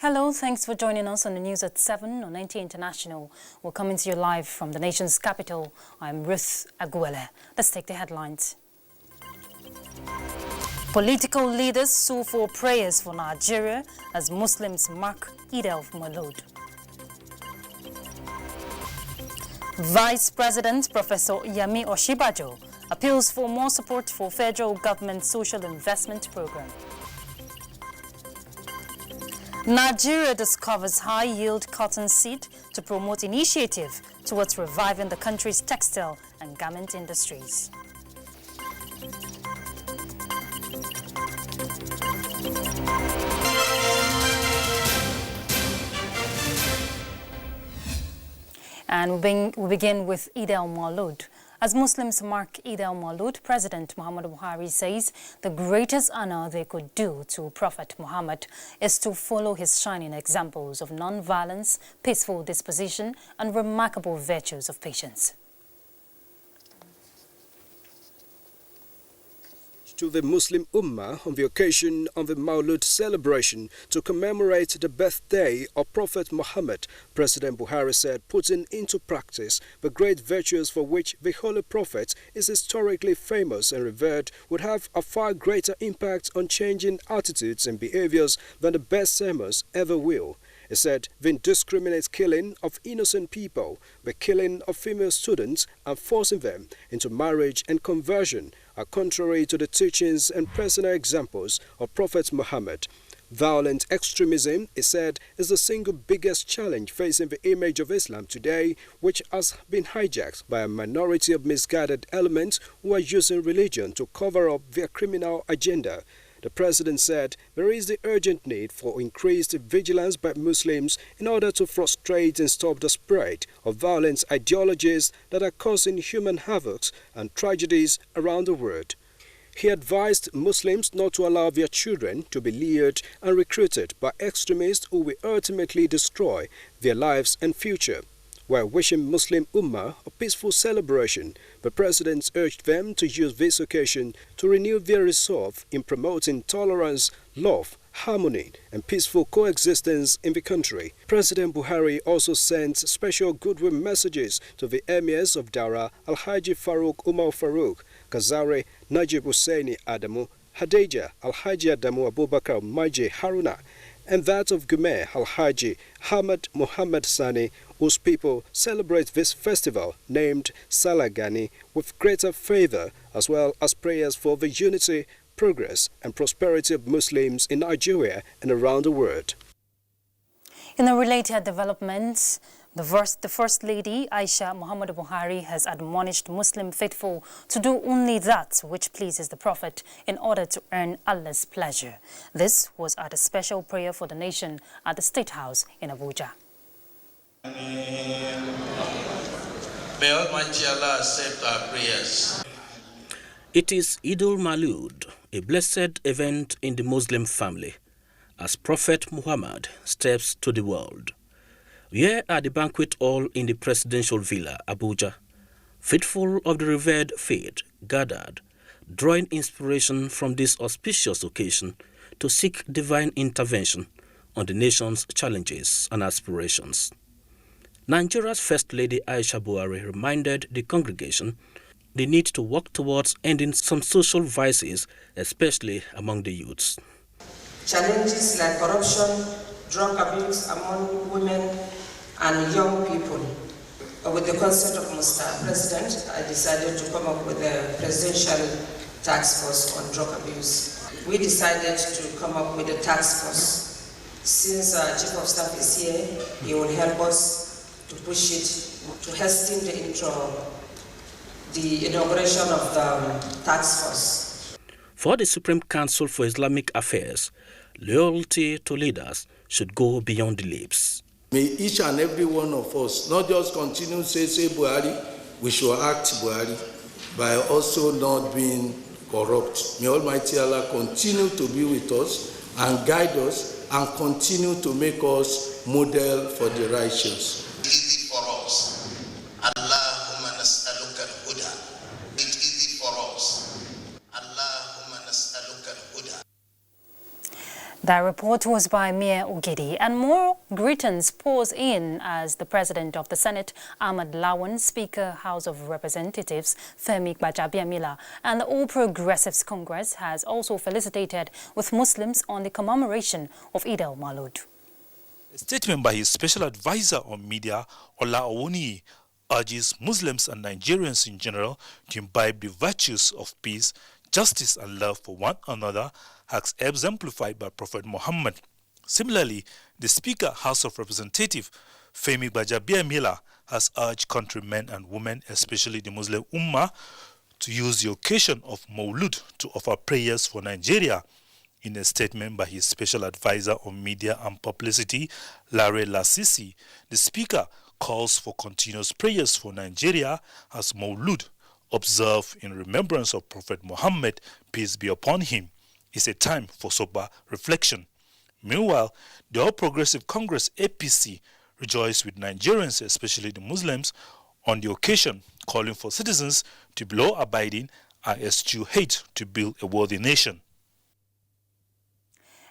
Hello, thanks for joining us on the news at 7 on NTA International. We're coming to you live from the nation's capital. I'm Ruth Aguele. Let's take the headlines. Political leaders sue for prayers for Nigeria as Muslims mark Eid al-Maulud. Vice President Professor Yemi Oshibajo appeals for more support for federal government social investment program. Nigeria discovers high-yield cotton seed to promote initiative towards reviving the country's textile and garment industries. And we begin with Eid al-Maulud. As Muslims mark Eid al-Maulud, President Muhammadu Buhari says the greatest honor they could do to Prophet Muhammad is to follow his shining examples of non-violence, peaceful disposition, and remarkable virtues of patience. To the Muslim Ummah on the occasion of the Maulud celebration to commemorate the birthday of Prophet Muhammad, President Buhari said putting into practice the great virtues for which the Holy Prophet is historically famous and revered would have a far greater impact on changing attitudes and behaviors than the best sermons ever will. He said the indiscriminate killing of innocent people, the killing of female students and forcing them into marriage and conversion are contrary to the teachings and personal examples of Prophet Muhammad. Violent extremism, he said, is the single biggest challenge facing the image of Islam today, which has been hijacked by a minority of misguided elements who are using religion to cover up their criminal agenda. The president said there is the urgent need for increased vigilance by Muslims in order to frustrate and stop the spread of violent ideologies that are causing human havoc and tragedies around the world. He advised Muslims not to allow their children to be lured and recruited by extremists who will ultimately destroy their lives and future. While wishing Muslim Ummah a peaceful celebration, the president urged them to use this occasion to renew their resolve in promoting tolerance, love, harmony, and peaceful coexistence in the country. President Buhari also sent special goodwill messages to the emirs of Dara, Alhaji Farouk Umar Farouk, Kazare, Najib Hussaini Adamu, Hadija, Alhaji Adamu Abubakar Maji Haruna, and that of Gume Alhaji Hamad Muhammad Sani, whose people celebrate this festival named Salah Gani with greater favor, as well as prayers for the unity, progress and prosperity of Muslims in Nigeria and around the world. In a related development, the First Lady, Aisha Muhammadu Buhari, has admonished Muslim faithful to do only that which pleases the Prophet in order to earn Allah's pleasure. This was at a special prayer for the nation at the State House in Abuja. May Almighty Allah accept our prayers. It is Eid al-Maulud, a blessed event in the Muslim family, as Prophet Muhammad steps to the world. Here at the banquet hall in the Presidential Villa, Abuja, faithful of the revered faith gathered, drawing inspiration from this auspicious occasion to seek divine intervention on the nation's challenges and aspirations. Nigeria's First Lady Aisha Buhari reminded the congregation the need to work towards ending some social vices, especially among the youths. Challenges like corruption, drug abuse among women and young people. With the consent of Mr. President, I decided to come up with a presidential task force on drug abuse. We decided to come up with a task force. Since our Chief of Staff is here, he will help us to push it, to hasten the inauguration of the task force. For the Supreme Council for Islamic Affairs, loyalty to leaders should go beyond the lips. May each and every one of us not just continue to say Buhari, we should act Buhari, by also not being corrupt. May Almighty Allah continue to be with us and guide us and continue to make us model for the righteous. Easy for us. Allahumma nas'aluka al-huda. It's easy for us. Allahumma nas'aluka al-huda. That report was by Mia Ogidi, and more greetings pours in as the President of the Senate, Ahmad Lawan, Speaker, House of Representatives, Femi Gbajabiamila, and the All Progressives Congress has also felicitated with Muslims on the commemoration of Eid al-Maulud. A statement by his special advisor on media, Ola Owoni, urges Muslims and Nigerians in general to imbibe the virtues of peace, justice and love for one another, as exemplified by Prophet Muhammad. Similarly, the Speaker, House of Representatives, Femi Gbajabiamila, has urged countrymen and women, especially the Muslim Ummah, to use the occasion of Maulud to offer prayers for Nigeria. In a statement by his special advisor on media and publicity, Larry Lasisi, the Speaker calls for continuous prayers for Nigeria as Maulud, observed in remembrance of Prophet Muhammad, peace be upon him, is a time for sober reflection. Meanwhile, the All Progressive Congress APC rejoiced with Nigerians, especially the Muslims, on the occasion, calling for citizens to be law-abiding and eschew hate to build a worthy nation.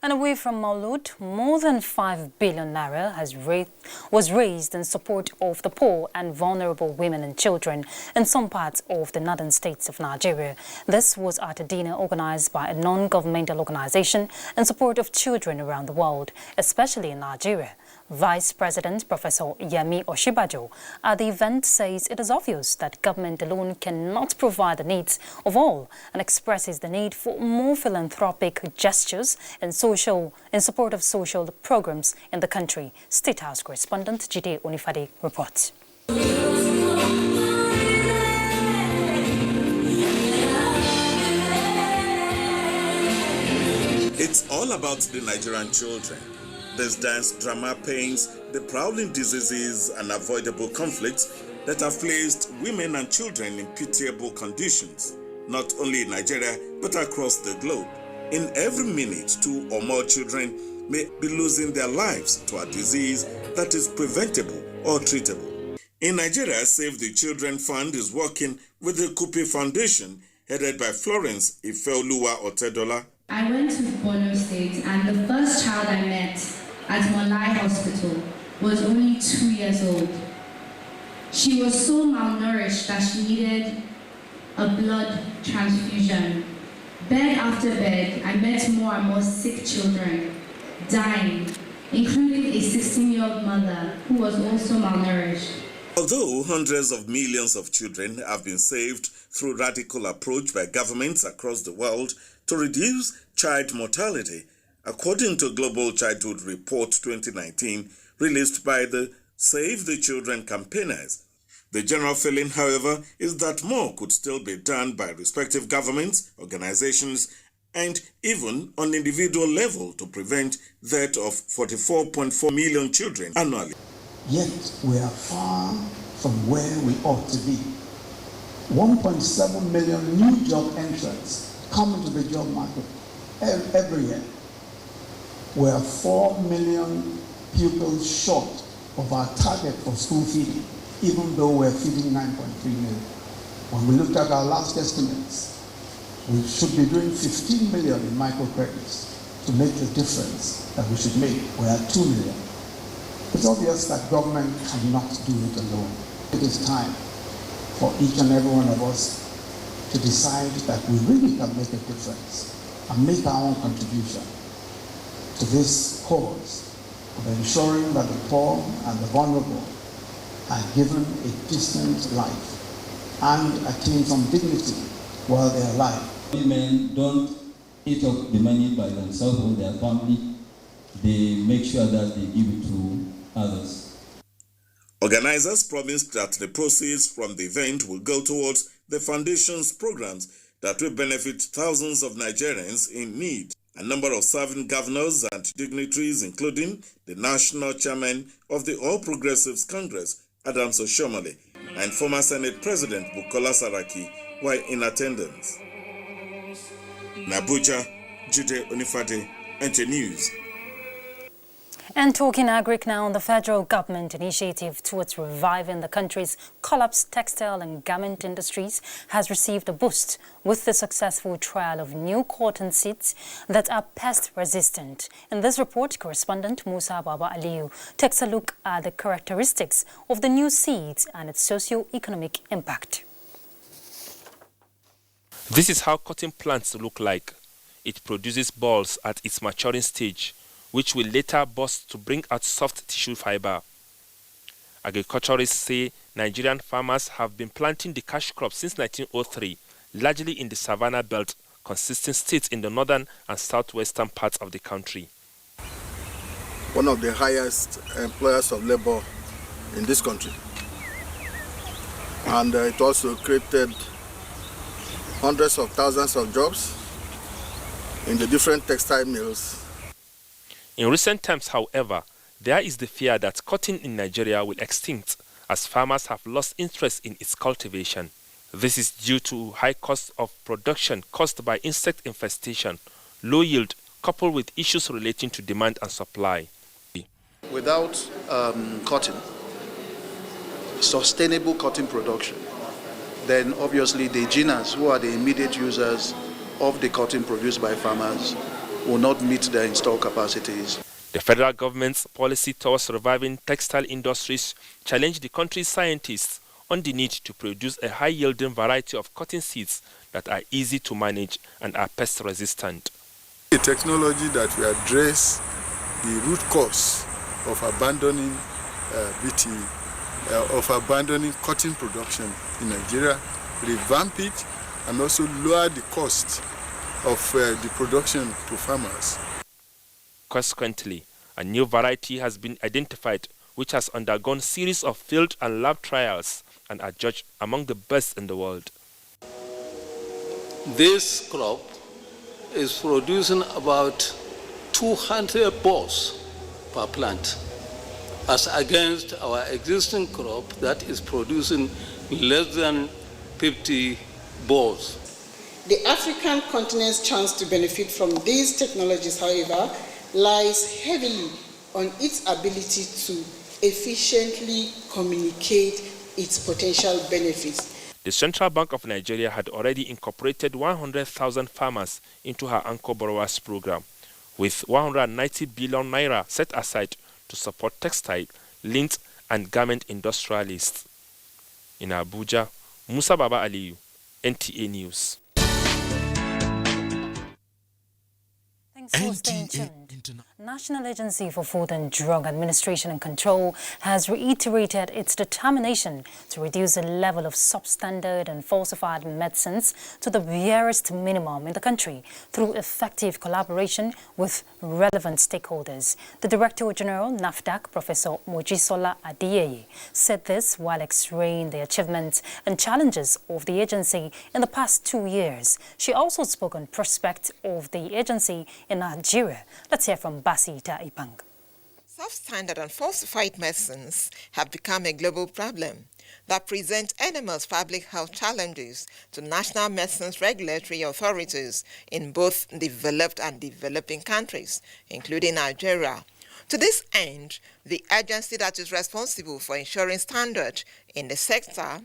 And away from Maulud, more than 5 billion naira was raised in support of the poor and vulnerable women and children in some parts of the northern states of Nigeria. This was at a dinner organized by a non-governmental organization in support of children around the world, especially in Nigeria. Vice President Professor Yemi Oshibajo at the event says it is obvious that government alone cannot provide the needs of all and expresses the need for more philanthropic gestures and support of social programs in the country. State House correspondent Jide Onifade reports. It's all about the Nigerian children. This dance drama paints the prowling diseases and avoidable conflicts that have placed women and children in pitiable conditions, not only in Nigeria, but across the globe. In every minute, 2 or more children may be losing their lives to a disease that is preventable or treatable. In Nigeria, Save the Children Fund is working with the Kupi Foundation, headed by Florence Ifeoluwa Otedola. I went to Borno State, and the first child I met at Molai Hospital was only 2 years old. She was so malnourished that she needed a blood transfusion. Bed after bed, I met more and more sick children dying, including a 16-year-old mother who was also malnourished. Although hundreds of millions of children have been saved through radical approach by governments across the world to reduce child mortality, according to Global Childhood Report 2019, released by the Save the Children campaigners, the general feeling, however, is that more could still be done by respective governments, organizations, and even on individual level to prevent death of 44.4 million children annually. Yet we are far from where we ought to be. 1.7 million new job entrants come into the job market every year. We are 4 million pupils short of our target for school feeding, even though we're feeding 9.3 million. When we looked at our last estimates, we should be doing 15 million in microcredits to make the difference that we should make. We're at 2 million. It's obvious that government cannot do it alone. It is time for each and every one of us to decide that we really can make a difference and make our own contribution to this cause of ensuring that the poor and the vulnerable are given a decent life and attain some dignity while they are alive. Women don't eat up the money by themselves or their family. They make sure that they give it to others. Organizers promised that the proceeds from the event will go towards the foundation's programs that will benefit thousands of Nigerians in need. A number of serving governors and dignitaries, including the national chairman of the All Progressives Congress, Adams Oshomole, and former Senate President Bukola Saraki, were in attendance. In Abuja, Jide Onifade, NT News. And talking agric now, the federal government initiative towards reviving the country's collapsed textile and garment industries has received a boost with the successful trial of new cotton seeds that are pest resistant. In this report, correspondent Musa Baba Aliyu takes a look at the characteristics of the new seeds and its socio-economic impact. This is how cotton plants look like. It produces balls at its maturing stage, which will later burst to bring out soft tissue fiber. Agriculturists say Nigerian farmers have been planting the cash crop since 1903, largely in the Savannah Belt, consisting states in the northern and southwestern parts of the country. One of the highest employers of labor in this country. And it also created hundreds of thousands of jobs in the different textile mills. In recent times, however, there is the fear that cotton in Nigeria will extinct as farmers have lost interest in its cultivation. This is due to high cost of production caused by insect infestation, low yield, coupled with issues relating to demand and supply. Without cotton, sustainable cotton production, then obviously the Guineans, who are the immediate users of the cotton produced by farmers, will not meet their installed capacities. The federal government's policy towards reviving textile industries challenged the country's scientists on the need to produce a high-yielding variety of cotton seeds that are easy to manage and are pest-resistant. A technology that will address the root cause of abandoning abandoning cotton production in Nigeria, revamp it, and also lower the cost of the production to farmers. Consequently, a new variety has been identified which has undergone series of field and lab trials and are judged among the best in the world. This crop is producing about 200 balls per plant, as against our existing crop that is producing less than 50 balls. The African continent's chance to benefit from these technologies, however, lies heavily on its ability to efficiently communicate its potential benefits. The Central Bank of Nigeria had already incorporated 100,000 farmers into her Anchor Borrowers program, with 190 billion naira set aside to support textile, lint, and garment industrialists. In Abuja, Musa Baba Aliyu, NTA News. Thanks for staying tuned. National Agency for Food and Drug Administration and Control has reiterated its determination to reduce the level of substandard and falsified medicines to the barest minimum in the country through effective collaboration with relevant stakeholders. The Director General, NAFDAC, Professor Mojisola Adeyeye, said this while x-raying the achievements and challenges of the agency in the past 2 years. She also spoke on prospects of the agency in Nigeria. Let's hear from Basita Ipang. Substandard and falsified medicines have become a global problem that present enormous public health challenges to national medicines regulatory authorities in both developed and developing countries, including Nigeria. To this end, the agency that is responsible for ensuring standards in the sector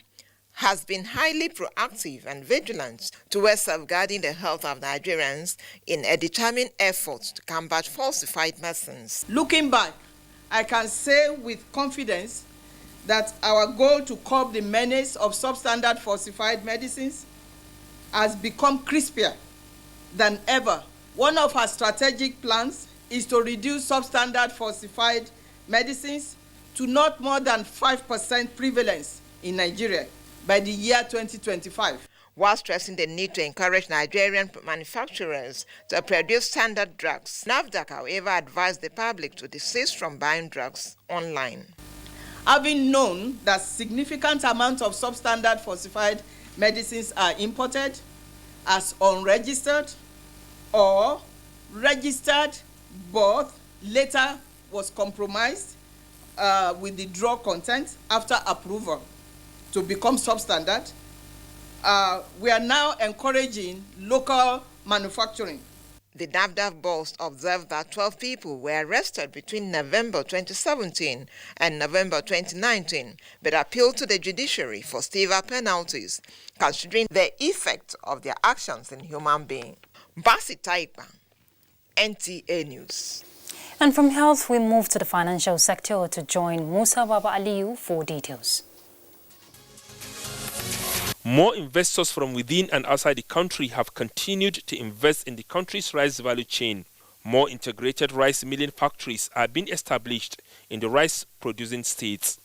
has been highly proactive and vigilant towards safeguarding the health of Nigerians in a determined effort to combat falsified medicines. Looking back, I can say with confidence that our goal to curb the menace of substandard falsified medicines has become crispier than ever. One of our strategic plans is to reduce substandard falsified medicines to not more than 5% prevalence in Nigeria by the year 2025. While stressing the need to encourage Nigerian manufacturers to produce standard drugs, NAFDAC, however, advised the public to desist from buying drugs online. Having known that significant amounts of substandard falsified medicines are imported as unregistered or registered but later was compromised with the drug content after approval to become substandard, we are now encouraging local manufacturing. The NAFDAC boss observed that 12 people were arrested between November 2017 and November 2019, but appealed to the judiciary for severe penalties, considering the effect of their actions in human beings. Basi Taipa, NTA News. And from health, we move to the financial sector to join Musa Baba Aliyu for details. More investors from within and outside the country have continued to invest in the country's rice value chain. More integrated rice milling factories are being established in the rice-producing states.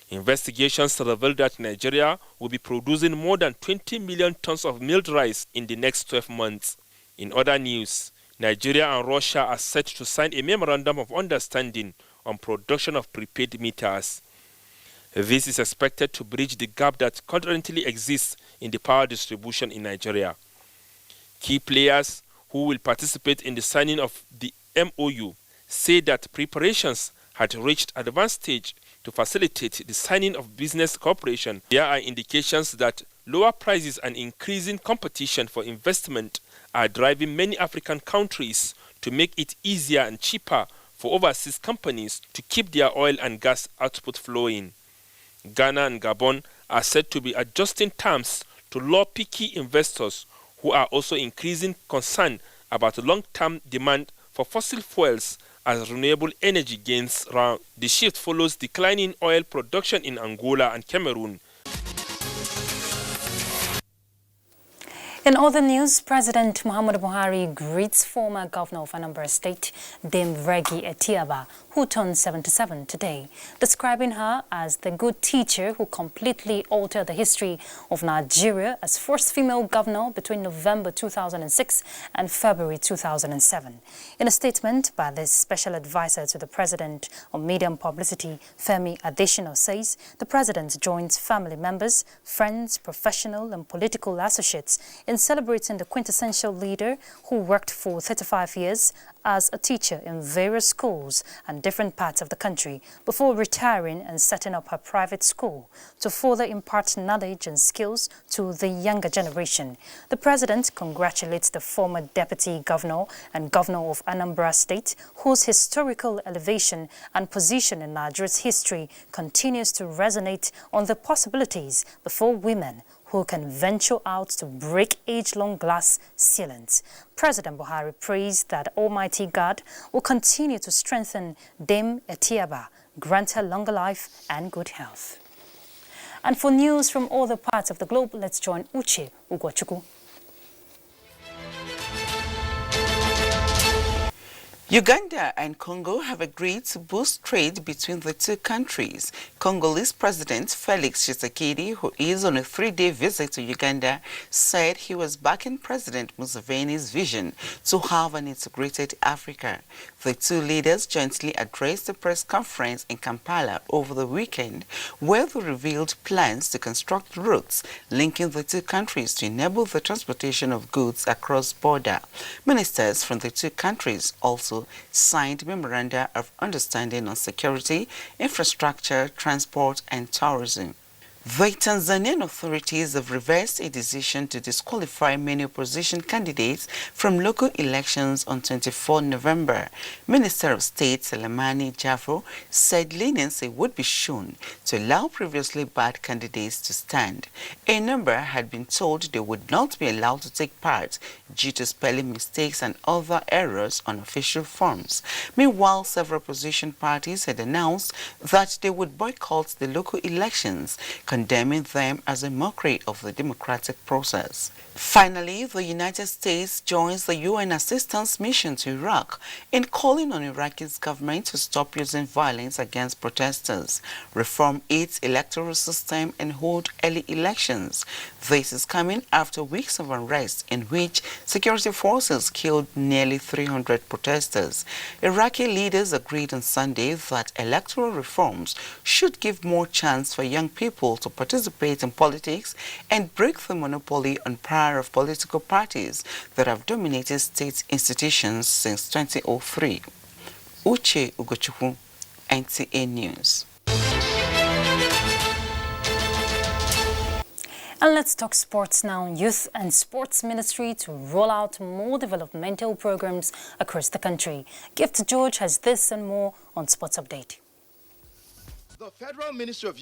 Investigations revealed that Nigeria will be producing more than 20 million tons of milled rice in the next 12 months. In other news, Nigeria and Russia are set to sign a memorandum of understanding on production of prepaid meters. This is expected to bridge the gap that currently exists in the power distribution in Nigeria. Key players who will participate in the signing of the MOU say that preparations had reached advanced stage to facilitate the signing of business cooperation. There are indications that lower prices and increasing competition for investment are driving many African countries to make it easier and cheaper for overseas companies to keep their oil and gas output flowing. Ghana and Gabon are said to be adjusting terms to lure picky investors who are also increasing concern about long-term demand for fossil fuels as renewable energy gains ground. The shift follows declining oil production in Angola and Cameroon. In other news, President Muhammadu Buhari greets former governor of Anambra State, Dame Vregi Etiaba, who turned 77 today, describing her as the good teacher who completely altered the history of Nigeria as first female governor between November 2006 and February 2007. In a statement by the special advisor to the president on media and publicity, Femi Adesina, says the president joins family members, friends, professional and political associates in celebrating the quintessential leader who worked for 35 years as a teacher in various schools and different parts of the country before retiring and setting up her private school to further impart knowledge and skills to the younger generation. The president congratulates the former deputy governor and governor of Anambra State, whose historical elevation and position in Nigeria's history continues to resonate on the possibilities before women who can venture out to break age-long glass ceilings. President Buhari praised that Almighty God will continue to strengthen Dame Etiaba, grant her longer life and good health. And for news from other parts of the globe, let's join Uche Ugochukwu. Uganda and Congo have agreed to boost trade between the two countries. Congolese President Felix Tshisekedi, who is on a 3-day visit to Uganda, said he was backing President Museveni's vision to have an integrated Africa. The two leaders jointly addressed a press conference in Kampala over the weekend, where they revealed plans to construct routes linking the two countries to enable the transportation of goods across border. Ministers from the two countries also signed memoranda of understanding on security, infrastructure, transport and tourism. The Tanzanian authorities have reversed a decision to disqualify many opposition candidates from local elections on 24 November. Minister of State Selemani Jafo said leniency would be shown to allow previously barred candidates to stand. A number had been told they would not be allowed to take part due to spelling mistakes and other errors on official forms. Meanwhile, several opposition parties had announced that they would boycott the local elections, condemning them as a mockery of the democratic process. Finally, the United States joins the UN assistance mission to Iraq in calling on Iraqi's government to stop using violence against protesters, reform its electoral system and hold early elections. This is coming after weeks of unrest in which security forces killed nearly 300 protesters. Iraqi leaders agreed on Sunday that electoral reforms should give more chance for young people to participate in politics and break the monopoly on power of political parties that have dominated state institutions since 2003. Uche Ugochukwu, NTA News. And let's talk sports now. Youth and Sports Ministry to roll out more developmental programs across the country. Gift George has this and more on Sports Update. The Federal Ministry of